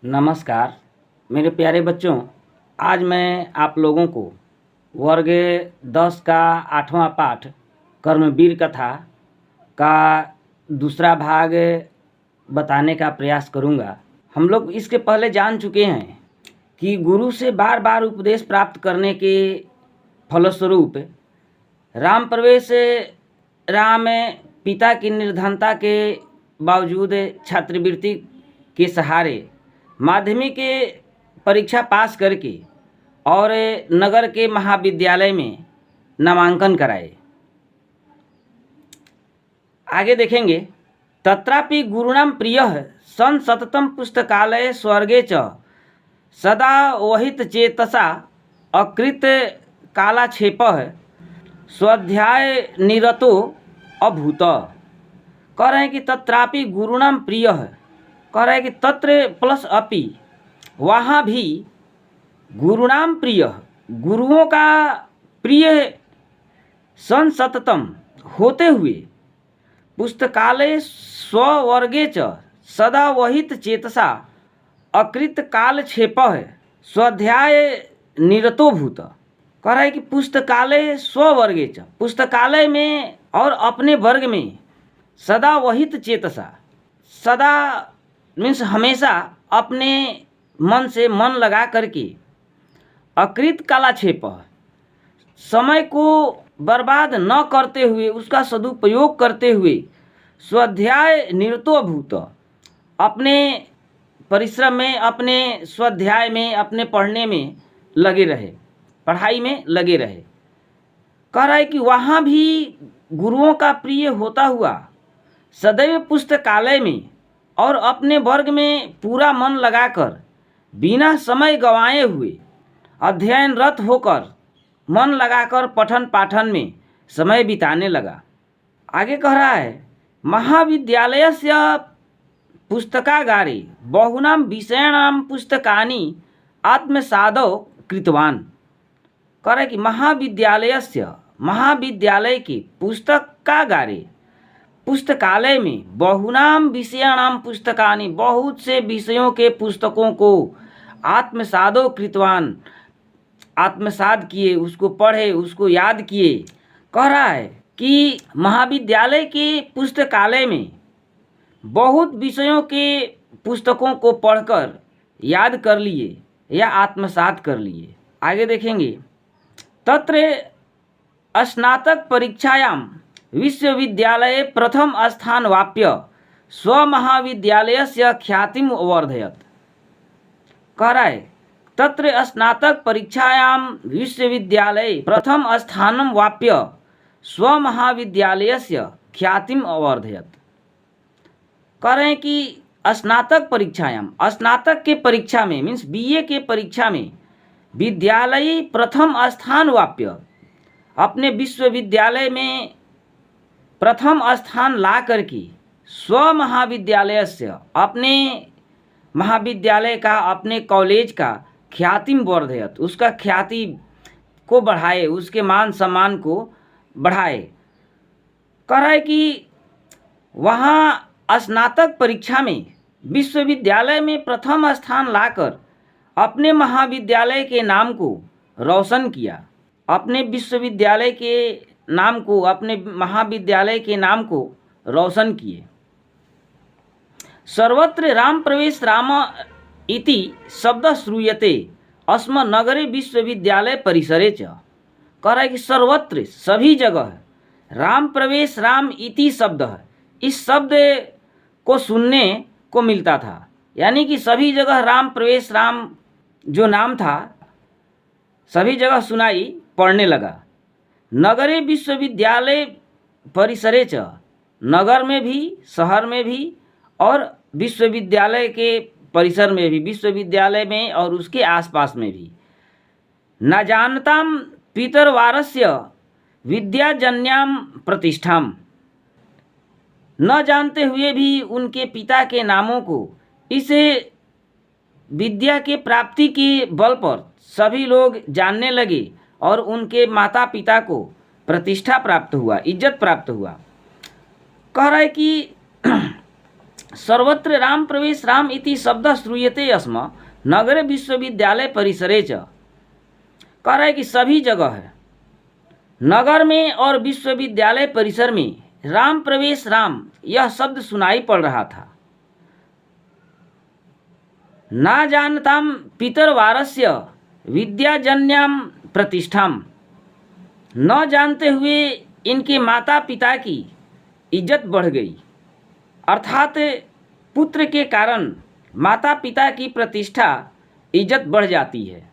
नमस्कार मेरे प्यारे बच्चों। आज मैं आप लोगों को वर्ग 10 का 8वां पाठ कर्मवीर कथा का दूसरा भाग बताने का प्रयास करूंगा। हम लोग इसके पहले जान चुके हैं कि गुरु से बार बार उपदेश प्राप्त करने के फलस्वरूप राम प्रवेश राम पिता की निर्धनता के बावजूद छात्रवृत्ति के सहारे माध्यमिक परीक्षा पास करके और नगर के महाविद्यालय में नामांकन कराए। आगे देखेंगे। तत्रापि गुरुणाम प्रियः सन सततम पुस्तकालय स्वर्गे च सदा वहित चेतसा अकृत कालाक्षेपः स्वाध्याय निरतो अभूत। कह रहे हैं कि तत्रापि गुरुणाम प्रियः, कह रहे हैं कि तत्र प्लस अपि, वहाँ भी गुरुणाम प्रिय, गुरुओं का प्रिय सन सततम होते हुए पुस्तकालय स्ववर्गे च सदा वहित चेतसा अकृत कालक्षेप स्वाध्याय निरतो भूत। कह रहा है कि पुस्तकालय स्ववर्गे च, पुस्तकालय में और अपने वर्ग में सदा वहित चेतसा, सदा मीन्स हमेशा अपने मन से मन लगा करके अकृत कालाक्षेप, समय को बर्बाद न करते हुए उसका सदुपयोग करते हुए स्वाध्याय निरतो भूत, अपने परिश्रम में, अपने स्वाध्याय में, अपने पढ़ने में लगे रहे, पढ़ाई में लगे रहे। कह रहा है कि वहाँ भी गुरुओं का प्रिय होता हुआ सदैव पुस्तकालय में और अपने वर्ग में पूरा मन लगाकर बिना समय गंवाए हुए अध्ययनरत होकर मन लगाकर पठन पाठन में समय बिताने लगा। आगे कह रहा है महाविद्यालयस्य पुस्तकागारे बहुनां विषयाणां पुस्तकानि आत्मसादौ कृतवान्। कह रहा है कि महाविद्यालयस्य, महाविद्यालय के पुस्तकागारे, पुस्तकालय में बहुनाम विषयाणाम पुस्तकानि, बहुत से विषयों के पुस्तकों को आत्मसादो कृतवान, आत्मसाद किए, उसको पढ़े, उसको याद किए। कह रहा है कि महाविद्यालय के पुस्तकालय में बहुत विषयों के पुस्तकों को पढ़कर याद कर लिए या आत्मसात कर लिए। आगे देखेंगे। तत्र स्नातक परीक्षायां विश्वविद्यालये प्रथम स्थान वाप्य स्वमहाविद्यालयस्य ख्यातिम अवर्धयत्। कह रहा है तत्र स्नातक परीक्षायां विश्वविद्यालये प्रथम स्थानं वाप्य स्वमहाविद्यालयस्य ख्यातिम अवर्धयत्। कह रहे हैं कि स्नातक परीक्षायां, स्नातक के परीक्षा में मीन्स बीए के परीक्षा में विद्यालयी प्रथम स्थान वाप्य, अपने विश्वविद्यालय में प्रथम स्थान ला करके स्व महाविद्यालय से, अपने महाविद्यालय का, अपने कॉलेज का ख्यातिम वर्धयत, उसका ख्याति को बढ़ाए, उसके मान सम्मान को बढ़ाए। कह रहा है कि वहाँ स्नातक परीक्षा में विश्वविद्यालय में प्रथम स्थान लाकर अपने महाविद्यालय के नाम को रोशन किया, अपने विश्वविद्यालय के नाम को, अपने महाविद्यालय के नाम को रोशन किए। सर्वत्र राम प्रवेश राम इति शब्द श्रूयते अस्म नगरे विश्वविद्यालय परिसरे च। कह रहा है कि सर्वत्र, सभी जगह राम प्रवेश राम इति शब्द है, इस शब्द को सुनने को मिलता था। यानी कि सभी जगह राम प्रवेश राम जो नाम था सभी जगह सुनाई पड़ने लगा। नगरे विश्वविद्यालय परिसरे च, नगर में भी, शहर में भी और विश्वविद्यालय के परिसर में भी, विश्वविद्यालय में और उसके आसपास में भी। न जानताम पितरवारस्य विद्याजन्याम प्रतिष्ठाम, न जानते हुए भी उनके पिता के नामों को इस विद्या के प्राप्ति के बल पर सभी लोग जानने लगे और उनके माता पिता को प्रतिष्ठा प्राप्त हुआ, इज्जत प्राप्त हुआ। कह रहा है कि सर्वत्र राम प्रवेश राम इति शब्द श्रूयते स्म नगरे विश्वविद्यालय परिसरे च। कह रहा है कि सभी जगह है, नगर में और विश्वविद्यालय परिसर में राम प्रवेश राम यह शब्द सुनाई पड़ रहा था। ना जानताम पितरवारस्य विद्याजन्याम प्रतिष्ठाम, न जानते हुए इनके माता पिता की इज्जत बढ़ गई, अर्थात पुत्र के कारण माता पिता की प्रतिष्ठा इज्जत बढ़ जाती है।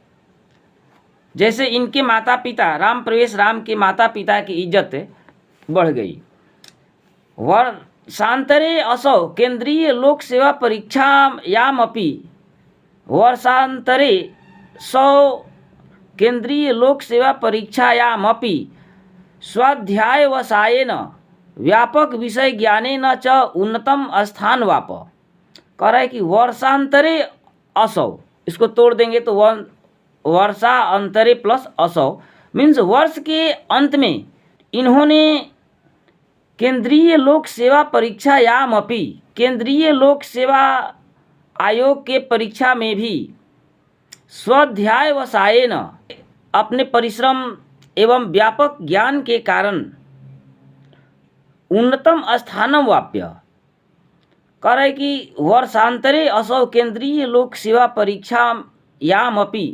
जैसे इनके माता पिता राम प्रवेश राम के माता पिता की इज्जत बढ़ गई। वर्षांतरे असौ केंद्रीय लोक सेवा परीक्षायामपि, वर्षांतरे सौ केंद्रीय लोक सेवा परीक्षायामपि स्वाध्यायवसायेन व्यापक विषय ज्ञानेन च उन्नतम स्थान वाप। कह रहा है कि वर्षांतरे असौ, इसको तोड़ देंगे तो वर्षा अंतरे प्लस असौ मीन्स वर्ष के अंत में इन्होंने केंद्रीय लोक सेवा परीक्षायामपि, केंद्रीय लोक सेवा आयोग के परीक्षा में भी स्वाध्यायवसायेन अपने परिश्रम एवं व्यापक ज्ञान के कारण उन्नतम स्थानम वाप्य। कह रहे कि वर्षांतरे असौ केंद्रीय लोक सेवा परीक्षायामपि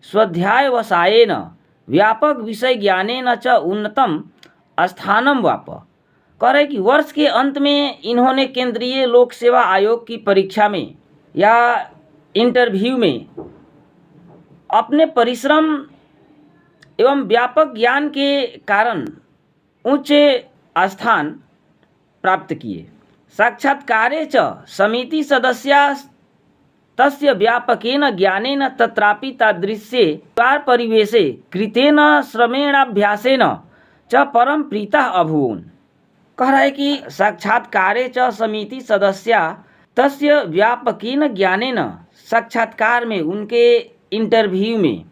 स्वाध्यायवसायेन व्यापक विषय ज्ञानेन च उन्नतम स्थानम वाप। कह रहे कि वर्ष के अंत में इन्होंने केंद्रीय लोक सेवा आयोग की परीक्षा में या इंटरव्यू में अपने परिश्रम एवं व्यापक ज्ञान के कारण उच्च स्थान प्राप्त किए। साक्षात्कारे च समिति सदस्या तस्य व्यापकेन ज्ञानेन तत्रापि तादृश्ये परिवेशे कृतेन श्रमेणाभ्यासेन च परम प्रीतः अभूवन्। कह रहा है कि साक्षात्कारे च समिति सदस्या तस्य व्यापकेन ज्ञानेन, साक्षात्कार में उनके इंटरव्यू में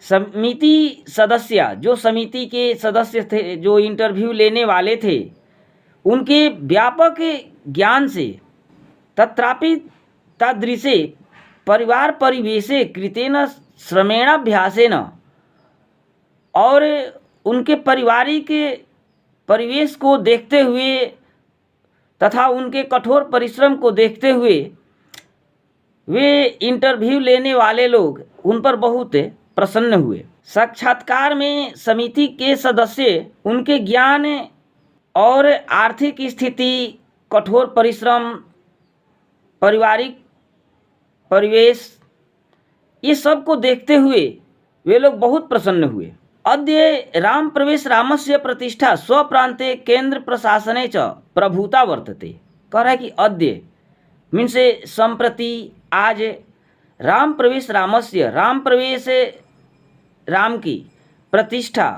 समिति सदस्य, जो समिति के सदस्य थे, जो इंटरव्यू लेने वाले थे, उनके व्यापक ज्ञान से तत्रापि तादृशे परिवार परिवेशे कृतेन श्रमेणाभ्यासेन, और उनके पारिवारिक परिवेश को देखते हुए तथा उनके कठोर परिश्रम को देखते हुए वे इंटरव्यू लेने वाले लोग उन पर बहुत प्रसन्न हुए। साक्षात्कार में समिति के सदस्य उनके ज्ञान और आर्थिक स्थिति, कठोर परिश्रम, पारिवारिक परिवेश, ये सब को देखते हुए वे लोग बहुत प्रसन्न हुए। अद्य राम प्रवेश रामस्य प्रतिष्ठा स्वप्रांते केंद्र प्रशासने च प्रभूता वर्तते। कह रहा है कि अद्य मीन्स संप्रति, आज राम प्रवेश रामस्य, राम प्रवेश राम की प्रतिष्ठा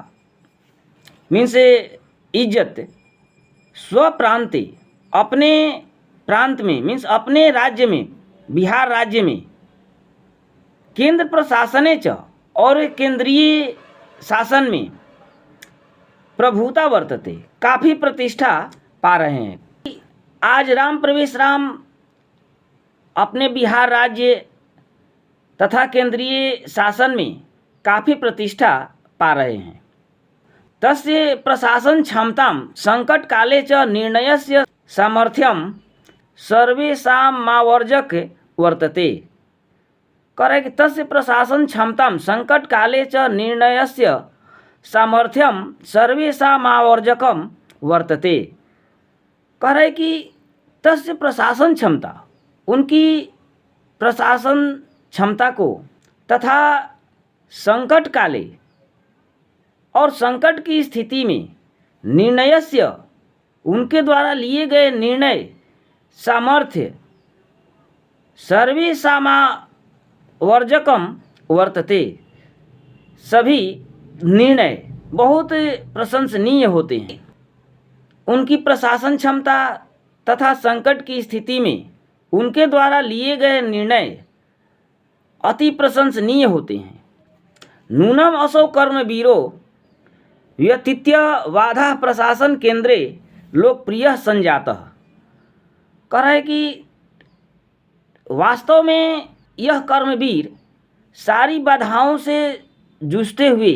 मीन्स इज्जत, स्वप्रांते अपने प्रांत में मीन्स अपने राज्य में, बिहार राज्य में, केंद्र प्रशासने च और केंद्रीय शासन में प्रभुता वर्तते, काफ़ी प्रतिष्ठा पा रहे हैं। आज राम प्रवेश राम अपने बिहार राज्य तथा केंद्रीय शासन में काफ़ी प्रतिष्ठा पा रहे हैं। तस्य प्रशासन क्षमतां संकट काले च निर्णयस्य सामर्थ्यम सर्वेषामावर्जक वर्तते। करे कि तस्य प्रशासन क्षमतां संकट काले च निर्णयस्य सामर्थ्यम सर्वेषामावर्जकम वर्तते। कह रहे कि तस्य प्रशासन क्षमता, उनकी प्रशासन क्षमता को तथा संकट काले और संकट की स्थिति में निर्णयस्य, उनके द्वारा लिए गए निर्णय, सामर्थ्य सर्वेषामावर्जकम वर्तते, सभी निर्णय बहुत प्रशंसनीय होते हैं। उनकी प्रशासन क्षमता तथा संकट की स्थिति में उनके द्वारा लिए गए निर्णय अति प्रशंसनीय होते हैं। नूनम असौ कर्मवीरो व्यतीत्य बाधा प्रशासन केंद्रे लोकप्रिय संजातः। कह रहा है कि वास्तव में यह कर्मवीर सारी बाधाओं से जूझते हुए,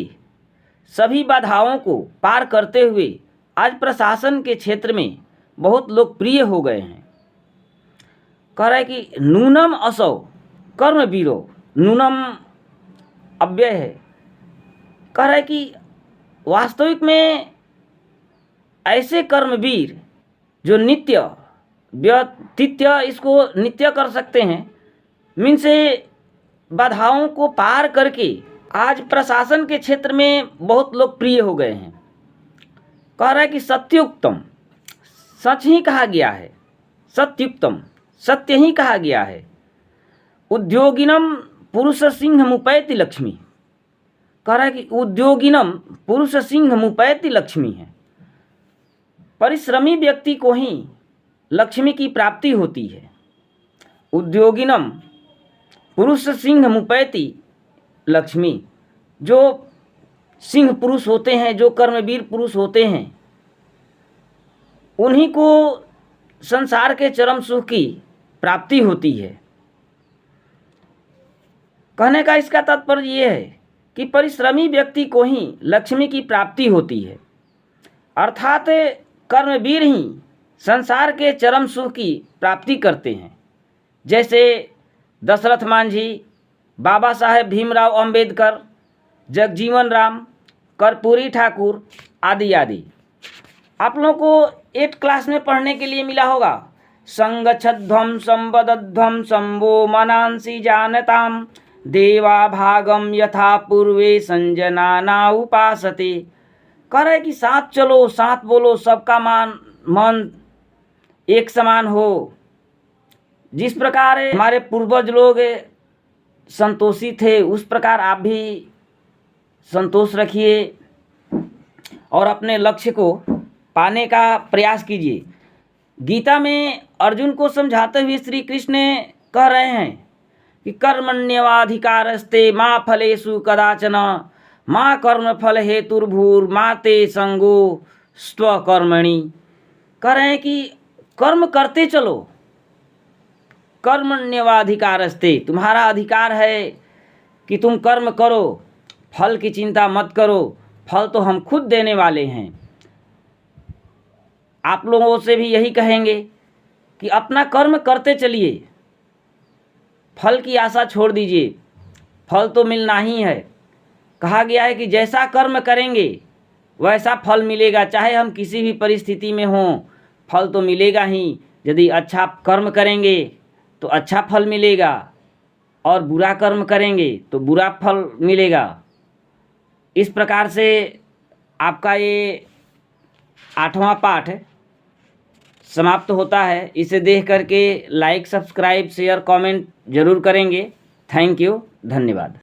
सभी बाधाओं को पार करते हुए आज प्रशासन के क्षेत्र में बहुत लोकप्रिय हो गए हैं। कह रहा है कि नूनम असौ कर्मवीरो, नूनम अव्यय है। कह रहा है कि वास्तविक में ऐसे कर्मवीर जो नित्य व्यतीत्य, इसको नित्य कर सकते हैं, मीन से बाधाओं को पार करके आज प्रशासन के क्षेत्र में बहुत लोकप्रिय हो गए हैं। कह रहा है कि सत्युक्तम, सच ही कहा गया है, सत्युक्तम, सत्य ही कहा गया है। उद्योगिनम पुरुष सिंह मुपैति लक्ष्मी। कह रहा है कि उद्योगिनम पुरुष सिंह मुपैति लक्ष्मी है। परिश्रमी व्यक्ति को ही लक्ष्मी की प्राप्ति होती है। उद्योगिनम पुरुष सिंह मुपैति लक्ष्मी, जो सिंह पुरुष होते हैं, जो कर्मवीर पुरुष होते हैं, उन्हीं को संसार के चरम सुख की प्राप्ति होती है। कहने का इसका तात्पर्य ये है कि परिश्रमी व्यक्ति को ही लक्ष्मी की प्राप्ति होती है, अर्थात कर्मवीर ही संसार के चरम सुख की प्राप्ति करते हैं। जैसे दशरथ मांझी, बाबा साहेब भीमराव अंबेडकर, जगजीवन राम, कर्पूरी ठाकुर आदि आदि। आप लोगों को 8 क्लास में पढ़ने के लिए मिला होगा, संगच्छध्वम संवदध्वम संभो मनांसि जानताम देवा भागम यथा पूर्वे संजनाना उपासते। कह रहे कि साथ चलो, साथ बोलो, सबका मन एक समान हो। जिस प्रकार हमारे पूर्वज लोग संतोषी थे, उस प्रकार आप भी संतोष रखिए और अपने लक्ष्य को पाने का प्रयास कीजिए। गीता में अर्जुन को समझाते हुए श्री कृष्ण कह रहे हैं कि कर्मण्यवाधिकारस्ते मा फलेषु कदाचन मा कर्म फल हेतुर्भूर्मा ते संगो स्वकर्मणि। कह रहे हैं कि कर्म करते चलो, कर्मण्यवाधिकारस्ते, तुम्हारा अधिकार है कि तुम कर्म करो, फल की चिंता मत करो, फल तो हम खुद देने वाले हैं। आप लोगों से भी यही कहेंगे कि अपना कर्म करते चलिए, फल की आशा छोड़ दीजिए, फल तो मिलना ही है। कहा गया है कि जैसा कर्म करेंगे वैसा फल मिलेगा, चाहे हम किसी भी परिस्थिति में हों, फल तो मिलेगा ही। यदि अच्छा कर्म करेंगे तो अच्छा फल मिलेगा, और बुरा कर्म करेंगे तो बुरा फल मिलेगा। इस प्रकार से आपका ये 8वां पाठ समाप्त होता है। इसे देख करके लाइक, सब्सक्राइब, शेयर, कमेंट जरूर करेंगे। थैंक यू, धन्यवाद।